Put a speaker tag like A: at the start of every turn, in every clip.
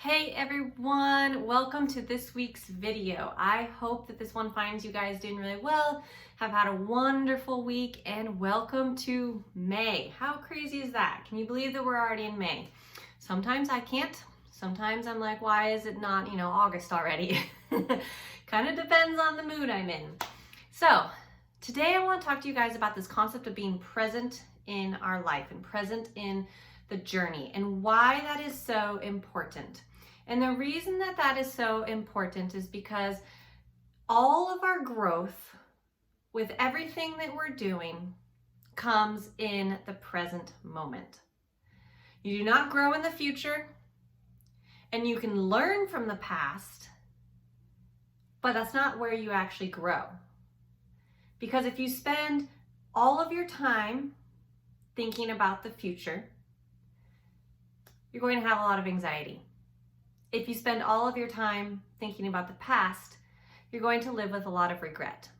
A: Hey everyone, welcome to this week's video. I hope that this one finds you guys doing really well, have had a wonderful week, and welcome to May. How crazy is that? Can you believe that we're already in May? Sometimes I can't. Sometimes I'm like, why is it not, August already? Kind of depends on the mood I'm in. So today I want to talk to you guys about this concept of being present in our life and present in the journey and why that is so important. And the reason that that is so important is because all of our growth with everything that we're doing comes in the present moment. You do not grow in the future, and you can learn from the past, but that's not where you actually grow. Because if you spend all of your time thinking about the future, you're going to have a lot of anxiety. If you spend all of your time thinking about the past, you're going to live with a lot of regret.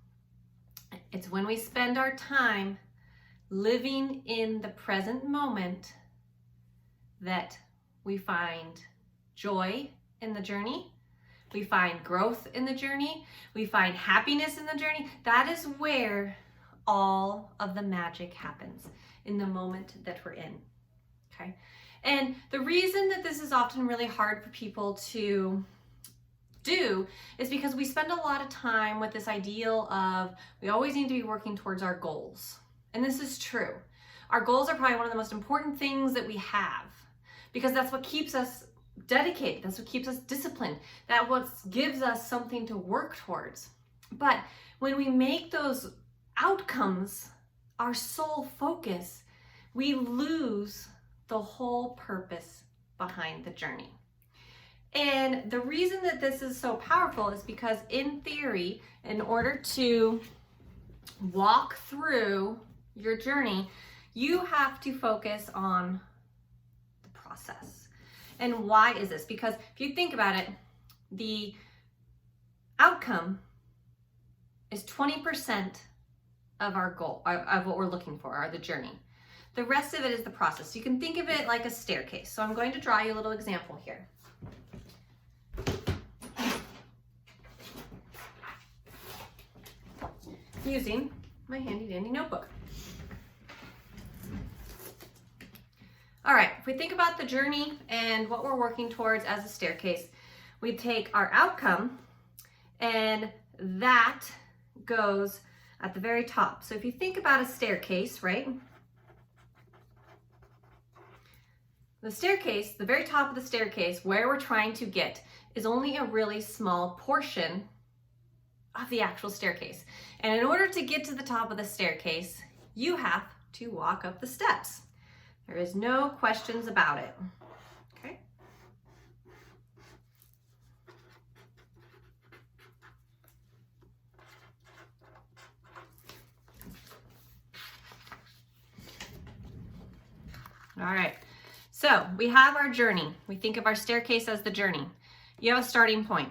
A: It's when we spend our time living in the present moment that we find joy in the journey, we find growth in the journey, we find happiness in the journey. That is where all of the magic happens, in the moment that we're in, okay? And the reason that this is often really hard for people to do is because we spend a lot of time with this ideal of we always need to be working towards our goals. And this is true. Our goals are probably one of the most important things that we have because that's what keeps us dedicated. That's what keeps us disciplined. That's what gives us something to work towards. But when we make those outcomes our sole focus, we lose the whole purpose behind the journey. And the reason that this is so powerful is because in theory, in order to walk through your journey, you have to focus on the process. And why is this? Because if you think about it, the outcome is 20% of our goal, of what we're looking for, or the journey. The rest of it is the process. You can think of it like a staircase. So I'm going to draw you a little example here. Using my handy dandy notebook. All right, if we think about the journey and what we're working towards as a staircase, we take our outcome and that goes at the very top. So if you think about a staircase, right? The staircase, the very top of the staircase, where we're trying to get, is only a really small portion of the actual staircase. And in order to get to the top of the staircase, you have to walk up the steps. There is no questions about it. Okay? All right. So we have our journey. We think of our staircase as the journey. You have a starting point.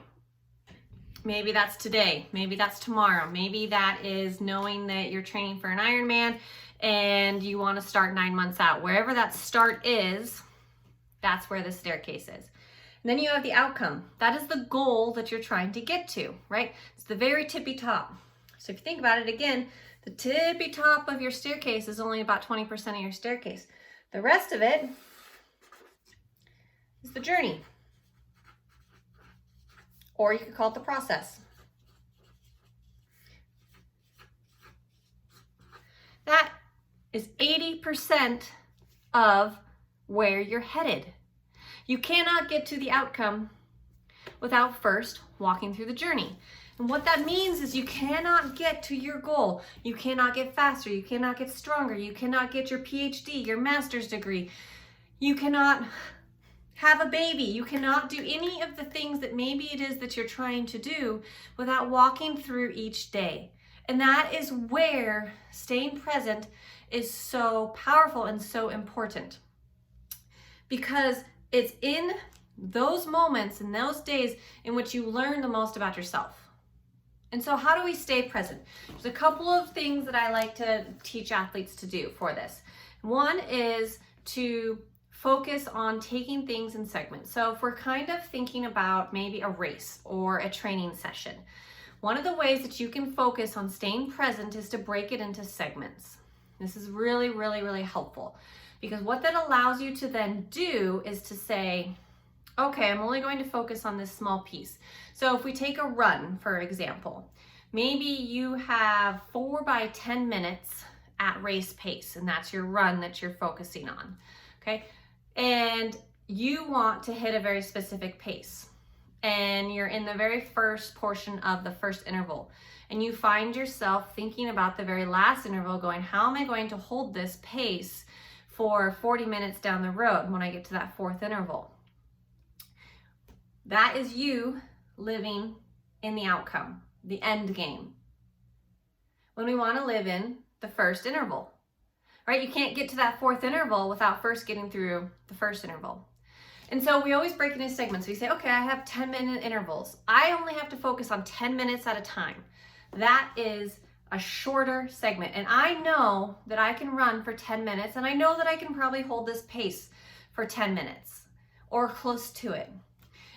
A: Maybe that's today. Maybe that's tomorrow. Maybe that is knowing that you're training for an Ironman and you want to start 9 months out. Wherever that start is, that's where the staircase is. And then you have the outcome. That is the goal that you're trying to get to, right? It's the very tippy top. So if you think about it again, the tippy top of your staircase is only about 20% of your staircase. The rest of it is the journey, or you could call it the process. That is 80% of where you're headed. You cannot get to the outcome without first walking through the journey. And what that means is you cannot get to your goal. You cannot get faster. You cannot get stronger. You cannot get your PhD, your master's degree. You cannot have a baby. You cannot do any of the things that maybe it is that you're trying to do without walking through each day. And that is where staying present is so powerful and so important. Because it's in those moments, in those days, in which you learn the most about yourself. And so how do we stay present? There's a couple of things that I like to teach athletes to do for this. One is to focus on taking things in segments. So if we're kind of thinking about maybe a race or a training session, one of the ways that you can focus on staying present is to break it into segments. This is really, really, really helpful, because what that allows you to then do is to say, okay, I'm only going to focus on this small piece. So if we take a run, for example, maybe you have 4 by 10 minutes at race pace, and that's your run that you're focusing on, okay? And you want to hit a very specific pace, and you're in the very first portion of the first interval, and you find yourself thinking about the very last interval, going, how am I going to hold this pace for 40 minutes down the road when I get to that fourth interval? That is you living in the outcome, the end game. When we want to live in the first interval, right? You can't get to that fourth interval without first getting through the first interval. And so we always break it into segments. We say, okay, I have 10-minute intervals. I only have to focus on 10 minutes at a time. That is a shorter segment. And I know that I can run for 10 minutes, and I know that I can probably hold this pace for 10 minutes or close to it.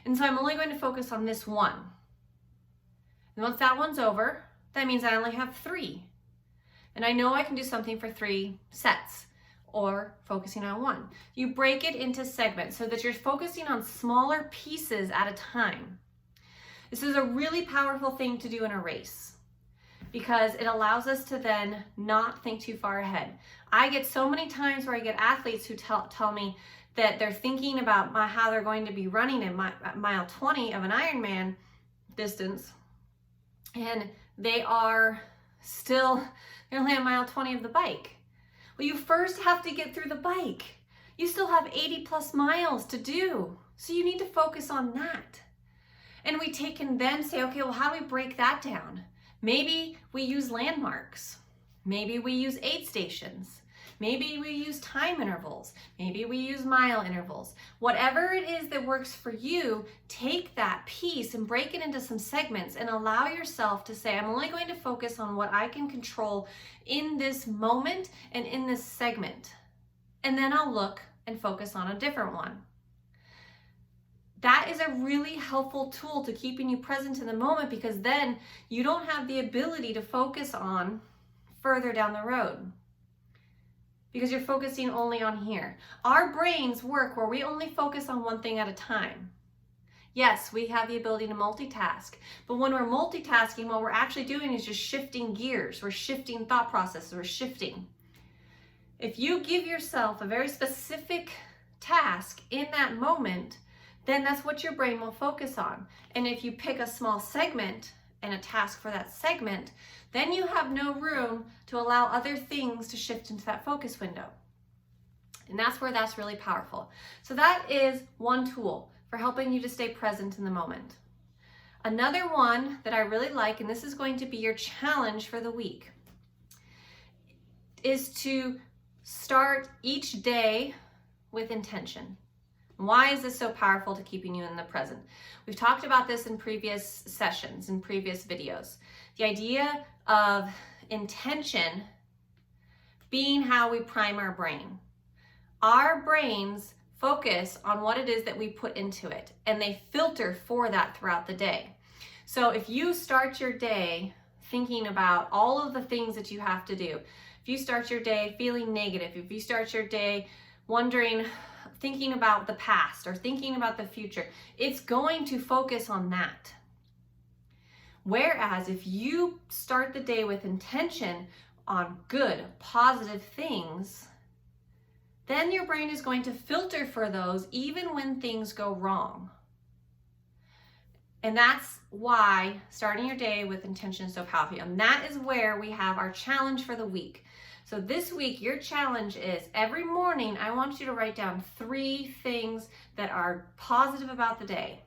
A: And so I'm only going to focus on this one. And once that one's over, that means I only have 3. And I know I can do something for 3 sets, or focusing on 1. You break it into segments so that you're focusing on smaller pieces at a time. This is a really powerful thing to do in a race, because it allows us to then not think too far ahead. I get so many times where I get athletes who tell me that they're thinking about how they're going to be running in mile 20 of an Ironman distance, and they're only at mile 20 of the bike. Well, you first have to get through the bike. You still have 80 plus miles to do. So you need to focus on that. And we can then say, okay, well, how do we break that down? Maybe we use landmarks. Maybe we use aid stations. Maybe we use time intervals. Maybe we use mile intervals. Whatever it is that works for you, take that piece and break it into some segments and allow yourself to say, I'm only going to focus on what I can control in this moment and in this segment. And then I'll look and focus on a different one. That is a really helpful tool to keeping you present in the moment, because then you don't have the ability to focus on further down the road, because you're focusing only on here. Our brains work where we only focus on one thing at a time. Yes, we have the ability to multitask, but when we're multitasking, what we're actually doing is just shifting gears. We're shifting thought processes, we're shifting. If you give yourself a very specific task in that moment, then that's what your brain will focus on. And if you pick a small segment and a task for that segment, then you have no room to allow other things to shift into that focus window. And that's where that's really powerful. So that is one tool for helping you to stay present in the moment. Another one that I really like, and this is going to be your challenge for the week, is to start each day with intention. Why is this so powerful to keeping you in the present? We've talked about this in previous sessions, in previous videos. The idea of intention being how we prime our brain. Our brains focus on what it is that we put into it, and they filter for that throughout the day. So if you start your day thinking about all of the things that you have to do, if you start your day feeling negative, if you start your day wondering, thinking about the past or thinking about the future, it's going to focus on that. Whereas if you start the day with intention on good, positive things, then your brain is going to filter for those even when things go wrong. And that's why starting your day with intention is so powerful. And that is where we have our challenge for the week. So this week, your challenge is every morning, I want you to write down 3 things that are positive about the day.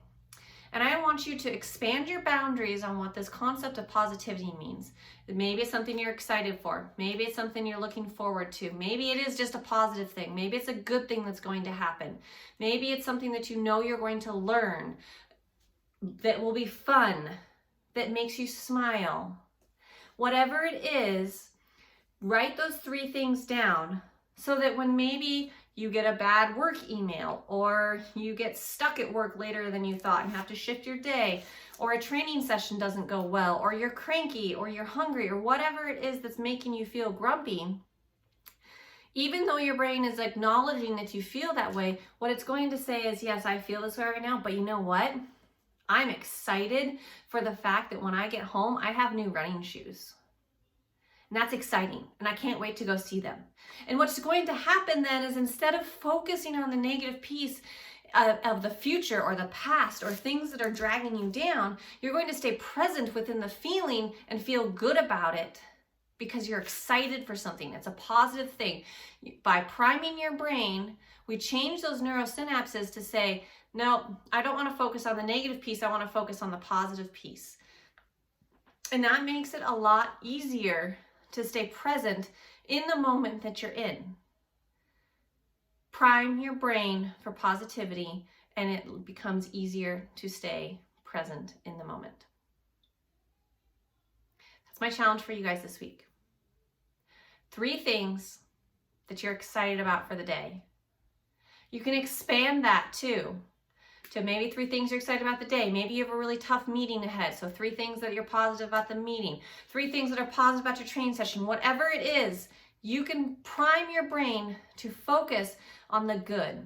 A: And I want you to expand your boundaries on what this concept of positivity means. Maybe it's something you're excited for. Maybe it's something you're looking forward to. Maybe it is just a positive thing. Maybe it's a good thing that's going to happen. Maybe it's something that you know you're going to learn, that will be fun, that makes you smile. Whatever it is, write those 3 things down so that when maybe you get a bad work email, or you get stuck at work later than you thought and have to shift your day, or a training session doesn't go well, or you're cranky, or you're hungry, or whatever it is that's making you feel grumpy, even though your brain is acknowledging that you feel that way, what it's going to say is, yes, I feel this way right now, but you know what? I'm excited for the fact that when I get home, I have new running shoes. And that's exciting, and I can't wait to go see them. And what's going to happen then is, instead of focusing on the negative piece of the future or the past or things that are dragging you down, you're going to stay present within the feeling and feel good about it because you're excited for something. It's a positive thing. By priming your brain, we change those neurosynapses to say, no, I don't want to focus on the negative piece. I want to focus on the positive piece. And that makes it a lot easier to stay present in the moment that you're in. Prime your brain for positivity, and it becomes easier to stay present in the moment. That's my challenge for you guys this week. 3 things that you're excited about for the day. You can expand that too to maybe 3 things you're excited about the day. Maybe you have a really tough meeting ahead, so 3 things that you're positive about the meeting, 3 things that are positive about your training session. Whatever it is, you can prime your brain to focus on the good.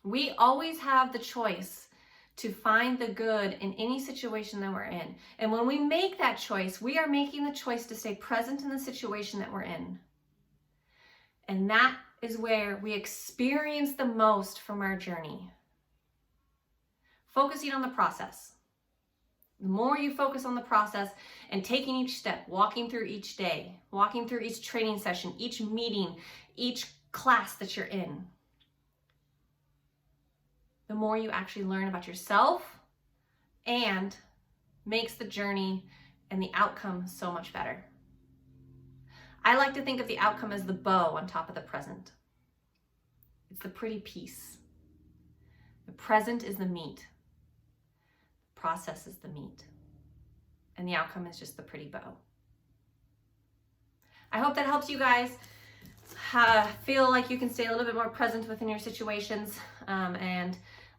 A: We always have the choice to find the good in any situation that we're in. And when we make that choice, we are making the choice to stay present in the situation that we're in. And that is where we experience the most from our journey. Focusing on the process. The more you focus on the process and taking each step, walking through each day, walking through each training session, each meeting, each class that you're in, the more you actually learn about yourself, and makes the journey and the outcome so much better. I like to think of the outcome as the bow on top of the present. It's the pretty piece. The present is the meat. The process is the meat. And the outcome is just the pretty bow. I hope that helps you guys feel like you can stay a little bit more present within your situations.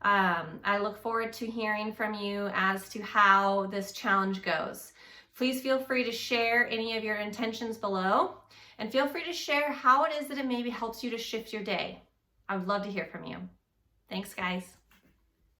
A: I look forward to hearing from you as to how this challenge goes. Please feel free to share any of your intentions below, and feel free to share how it is that it maybe helps you to shift your day. I would love to hear from you. Thanks, guys.